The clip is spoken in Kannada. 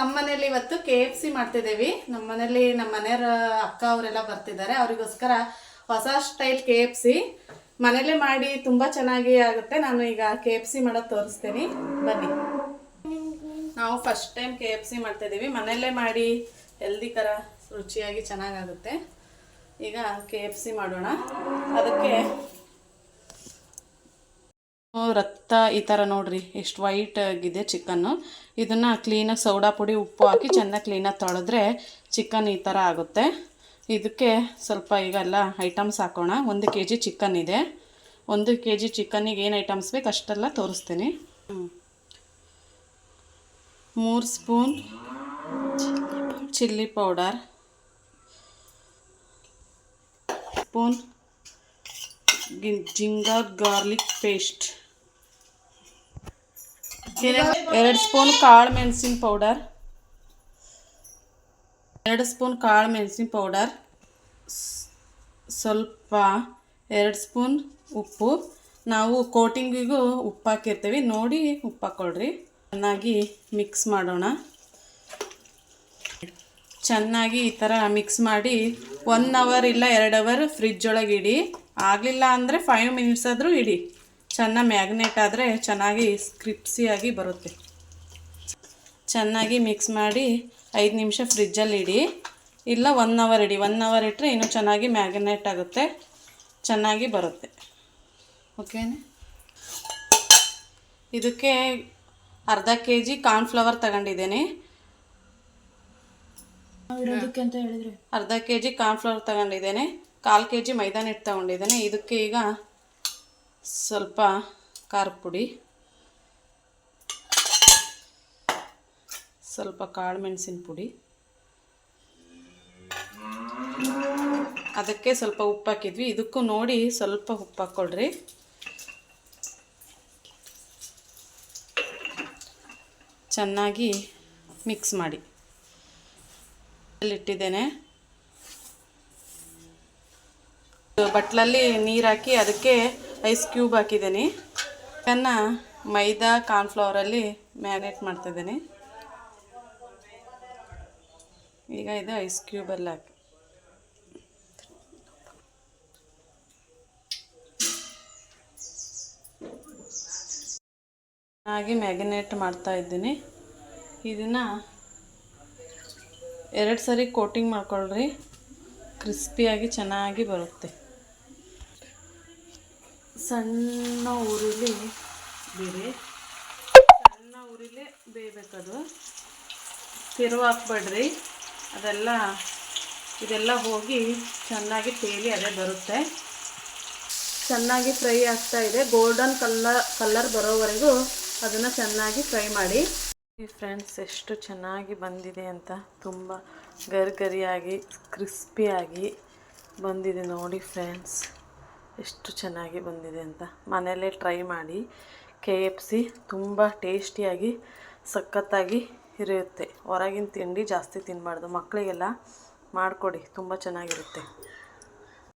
ನಮ್ಮ ಮನೇಲಿ ಇವತ್ತು KFC ಮಾಡ್ತಿದ್ದೀವಿ. ನಮ್ಮ ಮನೇಲಿ ನಮ್ಮ ಮನೆಯವರ ಅಕ್ಕ ಅವರೆಲ್ಲ ಬರ್ತಿದ್ದಾರೆ. ಅವರಿಗೋಸ್ಕರ ಹೊಸ ಸ್ಟೈಲ್ KFC ಮನೇಲೆ ಮಾಡಿ ತುಂಬ ಚೆನ್ನಾಗಿ ಆಗುತ್ತೆ. ನಾನು ಈಗ KFC ಮಾಡೋದು ತೋರಿಸ್ತೀನಿ, ಬನ್ನಿ. ನಾವು ಫಸ್ಟ್ ಟೈಮ್ KFC ಮಾಡ್ತಿದ್ದೀವಿ. ಮನೆಯಲ್ಲೇ ಮಾಡಿ ಹೆಲ್ದಿ ಥರ ರುಚಿಯಾಗಿ ಚೆನ್ನಾಗಾಗುತ್ತೆ. ಈಗ KFC ಮಾಡೋಣ. ಅದಕ್ಕೆ ರಕ್ತ ಈ ಥರ ನೋಡ್ರಿ ಎಷ್ಟು ವೈಟ್ ಆಗಿದೆ ಚಿಕನ್ನು. ಇದನ್ನು ಕ್ಲೀನಾಗಿ ಸೋಡಾ ಪುಡಿ ಉಪ್ಪು ಹಾಕಿ ಚೆನ್ನಾಗಿ ಕ್ಲೀನಾಗಿ ತೊಳೆದ್ರೆ ಚಿಕನ್ ಈ ಥರ ಆಗುತ್ತೆ. ಇದಕ್ಕೆ ಸ್ವಲ್ಪ ಈಗೆಲ್ಲ ಐಟಮ್ಸ್ ಹಾಕೋಣ. 1 kg ಚಿಕನ್ ಇದೆ. 1 kg ಚಿಕನ್ನಿಗೆ ಏನು ಐಟಮ್ಸ್ ಬೇಕು ಅಷ್ಟೆಲ್ಲ ತೋರಿಸ್ತೀನಿ. 3 spoon chilli powder, spoon ginger garlic paste, 2 spoon ಕಾಳು ಮೆಣಸಿನ ಪೌಡರ್, 2 ಸ್ಪೂನ್ ಕಾಳು ಮೆಣಸಿನ ಪೌಡರ್, ಸ್ವಲ್ಪ 2 ಸ್ಪೂನ್ ಉಪ್ಪು. ನಾವು ಕೋಟಿಂಗಿಗೂ ಉಪ್ಪು ಹಾಕಿರ್ತೀವಿ, ನೋಡಿ ಉಪ್ಪು ಹಾಕ್ಕೊಳ್ರಿ. ಚೆನ್ನಾಗಿ ಮಿಕ್ಸ್ ಮಾಡೋಣ. ಚೆನ್ನಾಗಿ ಈ ಥರ ಮಿಕ್ಸ್ ಮಾಡಿ 1 ಅವರ್ ಇಲ್ಲ 2 ಅವರ್ ಫ್ರಿಜ್ ಒಳಗೆ ಇಡಿ. ಆಗಲಿಲ್ಲ ಅಂದರೆ 5 ಮಿನಿಟ್ಸ್ ಆದರೂ ಇಡಿ. ಚೆನ್ನಾಗಿ ಮ್ಯಾಗ್ನೇಟ್ ಆದರೆ ಚೆನ್ನಾಗಿ ಕ್ರಿಪ್ಸಿಯಾಗಿ ಬರುತ್ತೆ. ಚೆನ್ನಾಗಿ ಮಿಕ್ಸ್ ಮಾಡಿ 5 ನಿಮಿಷ ಫ್ರಿಜ್ಜಲ್ಲಿ ಇಡಿ, ಇಲ್ಲ 1 ಅವರ್ ಇಡಿ. 1 ಅವರ್ ಇಟ್ಟರೆ ಇನ್ನೂ ಚೆನ್ನಾಗಿ ಮ್ಯಾಗ್ನೇಟ್ ಆಗುತ್ತೆ, ಚೆನ್ನಾಗಿ ಬರುತ್ತೆ. ಓಕೆನಾ? ಇದಕ್ಕೆ ಅರ್ಧ kg ಕಾರ್ನ್ಫ್ಲವರ್ ತಗೊಂಡಿದ್ದೇನೆ. ಅರ್ಧ kg ಕಾರ್ನ್ಫ್ಲವರ್ ತಗೊಂಡಿದ್ದೇನೆ. 1/4 kg ಮೈದಾ ಹಿಟ್ಟು ತಗೊಂಡಿದ್ದೇನೆ. ಇದಕ್ಕೆ ಈಗ ಸ್ವಲ್ಪ ಖಾರದ ಪುಡಿ, ಸ್ವಲ್ಪ ಕಾಳು ಮೆಣಸಿನ ಪುಡಿ, ಅದಕ್ಕೆ ಸ್ವಲ್ಪ ಉಪ್ಪು ಹಾಕಿದ್ವಿ. ಇದಕ್ಕೂ ನೋಡಿ ಸ್ವಲ್ಪ ಉಪ್ಪು ಹಾಕ್ಕೊಳ್ರಿ. ಚೆನ್ನಾಗಿ ಮಿಕ್ಸ್ ಮಾಡಿ ಇಟ್ಟಿದ್ದೇನೆ. ಬಟ್ಲಲ್ಲಿ ನೀರು ಹಾಕಿ ಅದಕ್ಕೆ ಐಸ್ ಕ್ಯೂಬ್ ಹಾಕಿದ್ದೀನಿ. ಇದನ್ನು ಮೈದಾ ಕಾರ್ನ್ಫ್ಲವರಲ್ಲಿ ಮ್ಯಾರಿನೇಟ್ ಮಾಡ್ತಿದ್ದೀನಿ. ಈಗ ಇದು ಐಸ್ ಕ್ಯೂಬಲ್ಲಿ ಹಾಕಿ ಚೆನ್ನಾಗಿ ಮ್ಯಾರಿನೇಟ್ ಮಾಡ್ತಾ ಇದ್ದೀನಿ. ಇದನ್ನು 2 ಸರಿ ಕೋಟಿಂಗ್ ಮಾಡ್ಕೊಳ್ರಿ, ಕ್ರಿಸ್ಪಿಯಾಗಿ ಚೆನ್ನಾಗಿ ಬರುತ್ತೆ. ಸಣ್ಣ ಉರಿಲಿ ಬೇರೆ, ಸಣ್ಣ ಉರಿಲೇ ಬೇಯಬೇಕದು. ತಿರುವು ಹಾಕ್ಬೇಡ್ರಿ, ಇದೆಲ್ಲ ಹೋಗಿ ಚೆನ್ನಾಗಿ ತೇಲಿ ಅದೇ ಬರುತ್ತೆ. ಚೆನ್ನಾಗಿ ಫ್ರೈ ಆಗ್ತಾ ಇದೆ. ಗೋಲ್ಡನ್ ಕಲರ್ ಬರೋವರೆಗೂ ಅದನ್ನು ಚೆನ್ನಾಗಿ ಫ್ರೈ ಮಾಡಿ. ಫ್ರೆಂಡ್ಸ್, ಎಷ್ಟು ಚೆನ್ನಾಗಿ ಬಂದಿದೆ ಅಂತ, ತುಂಬ ಗರಿಗರಿಯಾಗಿ ಕ್ರಿಸ್ಪಿಯಾಗಿ ಬಂದಿದೆ ನೋಡಿ ಫ್ರೆಂಡ್ಸ್, ಎಷ್ಟು ಚೆನ್ನಾಗಿ ಬಂದಿದೆ ಅಂತ. ಮನೆಯಲ್ಲೇ ಟ್ರೈ ಮಾಡಿ. KFC ತುಂಬ ಟೇಸ್ಟಿಯಾಗಿ ಸಖತ್ತಾಗಿ ಇರುತ್ತೆ. ಹೊರಗಿನ ತಿಂಡಿ ಜಾಸ್ತಿ ತಿನ್ನಬಾರ್ದು. ಮಕ್ಕಳಿಗೆಲ್ಲ ಮಾಡಿಕೊಡಿ, ತುಂಬ ಚೆನ್ನಾಗಿರುತ್ತೆ.